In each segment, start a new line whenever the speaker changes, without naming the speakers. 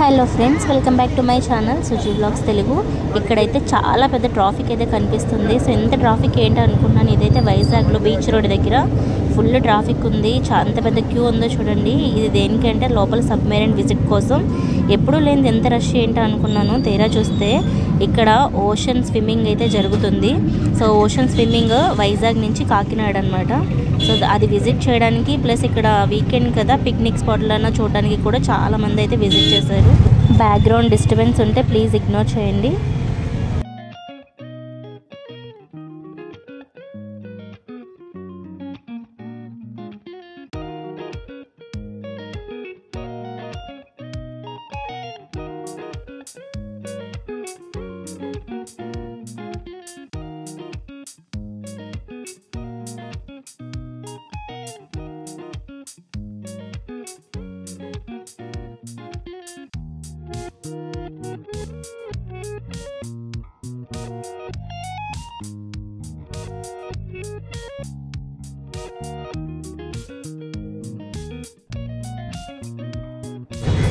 Hello friends, welcome back to my channel Suji vlogs Telugu. ఇక్కడైతే చాలా పెద్ద ట్రాఫిక్ అయితే కనిపిస్తుంది. సో ఎంత ట్రాఫిక్ ఏంటో అనుకున్నాను. ఇదైతే వైజాగ్లో బీచ్ రోడ్ దగ్గర ఫుల్ ట్రాఫిక్ ఉంది. అంత పెద్ద క్యూ ఉందో చూడండి. ఇది దేనికంటే లోపల సబ్మెరైన్ విజిట్ కోసం. ఎప్పుడూ లేనిది ఎంత రష్ ఏంటో అనుకున్నాను. తీరా చూస్తే ఇక్కడ ఓషన్ స్విమ్మింగ్ అయితే జరుగుతుంది. సో ఓషన్ స్విమ్మింగ్ వైజాగ్ నుంచి కాకినాడ అనమాట. సో అది విజిట్ చేయడానికి ప్లస్ ఇక్కడ వీకెండ్ కదా, పిక్నిక్ స్పాట్లన్నా చూడడానికి కూడా చాలామంది అయితే విజిట్ చేశారు. బ్యాక్గ్రౌండ్ డిస్టర్బెన్స్ ఉంటే ప్లీజ్ ఇగ్నోర్ చేయండి.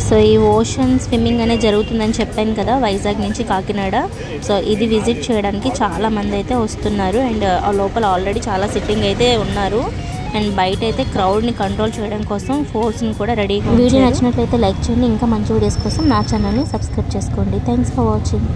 సో ఈ ఓషన్ స్విమ్మింగ్ అనేది జరుగుతుందని చెప్పాను కదా, వైజాగ్ నుంచి కాకినాడ. సో ఇది విజిట్ చేయడానికి చాలామంది అయితే వస్తున్నారు. అండ్ ఆ లోపల ఆల్రెడీ చాలా సిట్టింగ్ అయితే ఉన్నారు. అండ్ బయట అయితే క్రౌడ్ని కంట్రోల్ చేయడం కోసం ఫోర్స్ని కూడా రెడీగా. వీడియో నచ్చినట్లయితే లైక్ చేయండి. ఇంకా మంచి వీడియోస్ కోసం నా ఛానల్ని సబ్స్క్రైబ్ చేసుకోండి. Thanks for watching.